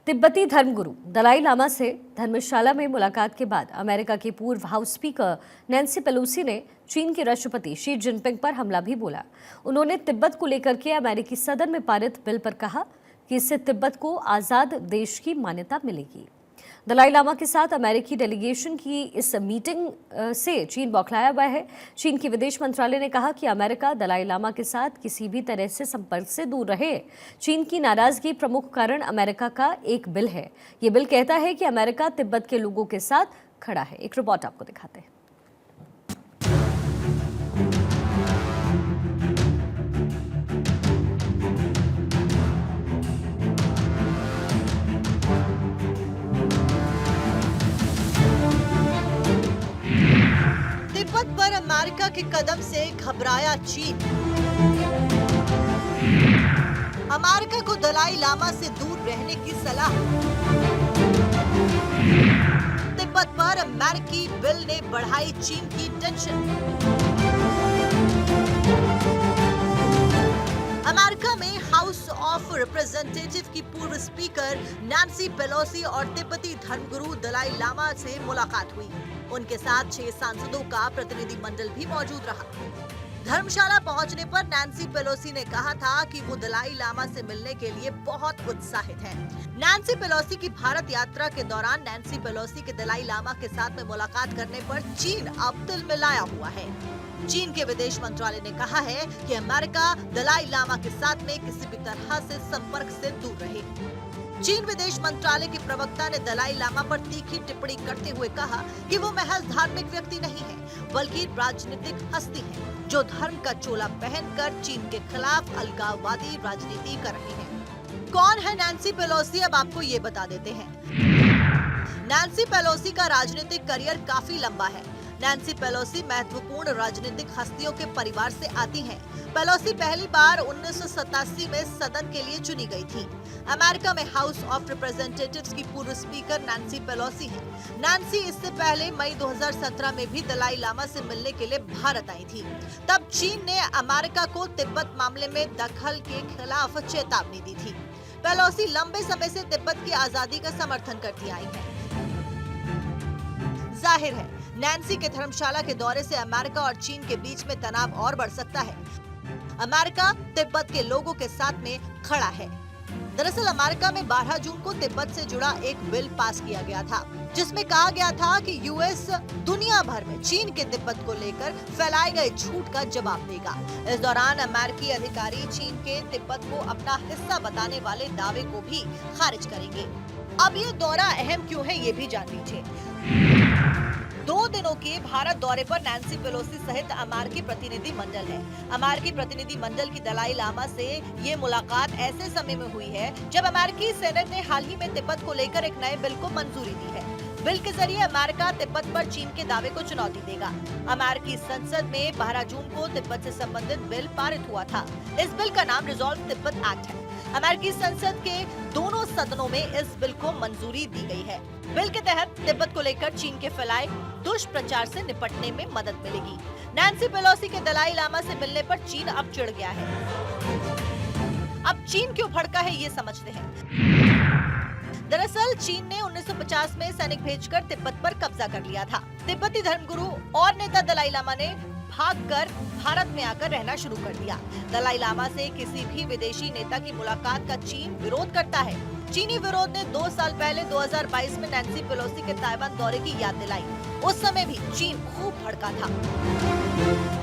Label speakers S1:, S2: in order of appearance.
S1: तिब्बती धर्मगुरु दलाई लामा से धर्मशाला में मुलाकात के बाद अमेरिका की पूर्व हाउस स्पीकर नैन्सी पेलोसी ने चीन के राष्ट्रपति शी जिनपिंग पर हमला भी बोला। उन्होंने तिब्बत को लेकर के अमेरिकी सदन में पारित बिल पर कहा कि इससे तिब्बत को आजाद देश की मान्यता मिलेगी। दलाई लामा के साथ अमेरिकी डेलीगेशन की इस मीटिंग से चीन बौखलाया हुआ है। चीन के विदेश मंत्रालय ने कहा कि अमेरिका दलाई लामा के साथ किसी भी तरह से संपर्क से दूर रहे। चीन की नाराजगी प्रमुख कारण अमेरिका का एक बिल है। ये बिल कहता है कि अमेरिका तिब्बत के लोगों के साथ खड़ा है। एक रिपोर्ट आपको दिखाते हैं।
S2: तिब्बत पर अमेरिका के कदम से घबराया चीन। अमेरिका को दलाई लामा से दूर रहने की सलाह। तिब्बत पर अमेरिकी बिल ने बढ़ाई चीन की टेंशन। अमेरिका में हाउस ऑफ रिप्रेजेंटेटिव की पूर्व स्पीकर नैन्सी पेलोसी और तिब्बती धर्मगुरु दलाई लामा से मुलाकात हुई। उनके साथ 6 सांसदों का प्रतिनिधि मंडल भी मौजूद रहा। धर्मशाला पहुंचने पर नैन्सी पेलोसी ने कहा था कि वो दलाई लामा से मिलने के लिए बहुत उत्साहित हैं। नैन्सी पेलोसी की भारत यात्रा के दौरान नैन्सी पेलोसी के दलाई लामा के साथ में मुलाकात करने पर चीन अब दिल मिलाया हुआ है। चीन के विदेश मंत्रालय ने कहा है कि अमेरिका दलाई लामा के साथ में किसी भी तरह से संपर्क से दूर रहे। चीन विदेश मंत्रालय के प्रवक्ता ने दलाई लामा पर तीखी टिप्पणी करते हुए कहा कि वो महज धार्मिक व्यक्ति नहीं है, बल्कि राजनीतिक हस्ती है, जो धर्म का चोला पहनकर चीन के खिलाफ अलगाववादी राजनीति कर रहे हैं। कौन है नैन्सी पेलोसी, अब आपको ये बता देते हैं। नैन्सी पेलोसी का राजनीतिक करियर काफी लंबा है। नैन्सी पेलोसी महत्वपूर्ण राजनीतिक हस्तियों के परिवार से आती हैं। पेलोसी पहली बार 1987 में सदन के लिए चुनी गई थी। अमेरिका में हाउस ऑफ रिप्रेजेंटेटिव्स की पूर्व स्पीकर नैन्सी पेलोसी हैं। नैन्सी इससे पहले मई 2017 में भी दलाई लामा से मिलने के लिए भारत आई थी। तब चीन ने अमेरिका को तिब्बत मामले में दखल के खिलाफ चेतावनी दी थी। पेलोसी लंबे समय से तिब्बत की आजादी का समर्थन करती आई है। जाहिर है, नैन्सी के धर्मशाला के दौरे से अमेरिका और चीन के बीच में तनाव और बढ़ सकता है। अमेरिका तिब्बत के लोगों के साथ में खड़ा है। दरअसल अमेरिका में 12 जून को तिब्बत से जुड़ा एक बिल पास किया गया था, जिसमें कहा गया था कि यूएस दुनिया भर में चीन के तिब्बत को लेकर फैलाए गए झूठ का जवाब देगा। इस दौरान अमेरिकी अधिकारी चीन के तिब्बत को अपना हिस्सा बताने वाले दावे को भी खारिज करेंगे। अब ये दौरा अहम क्यों है, ये भी जान लीजिए। 2 दिनों के भारत दौरे पर नैन्सी पेलोसी सहित अमेरिकी प्रतिनिधि मंडल है। अमेरिकी प्रतिनिधि मंडल की दलाई लामा से ये मुलाकात ऐसे समय में हुई है जब अमेरिकी सेनेट ने हाल ही में तिब्बत को लेकर एक नए बिल को मंजूरी दी है। बिल के जरिए अमेरिका तिब्बत पर चीन के दावे को चुनौती देगा। अमेरिकी संसद में 12 जून को तिब्बत से संबंधित बिल पारित हुआ था। इस बिल का नाम रिजॉल्व तिब्बत एक्ट है। अमेरिकी संसद के दोनों सदनों में इस बिल को मंजूरी दी गई है। बिल के तहत तिब्बत को लेकर चीन के फैलाए दुष्प्रचार से निपटने में मदद मिलेगी। नैन्सी पेलोसी के दलाई लामा से मिलने पर चीन अब चिढ़ गया है। अब चीन क्यों भड़का है, ये समझते हैं। दरअसल चीन ने 1950 में सैनिक भेजकर तिब्बत पर कब्जा कर लिया था। तिब्बती धर्मगुरु और नेता दलाई लामा ने भागकर भारत में आकर रहना शुरू कर दिया। दलाई लामा से किसी भी विदेशी नेता की मुलाकात का चीन विरोध करता है। चीनी विरोध ने 2 साल पहले 2022 में नैन्सी पेलोसी के ताइवान दौरे की याद दिलाई। उस समय भी चीन खूब भड़का था।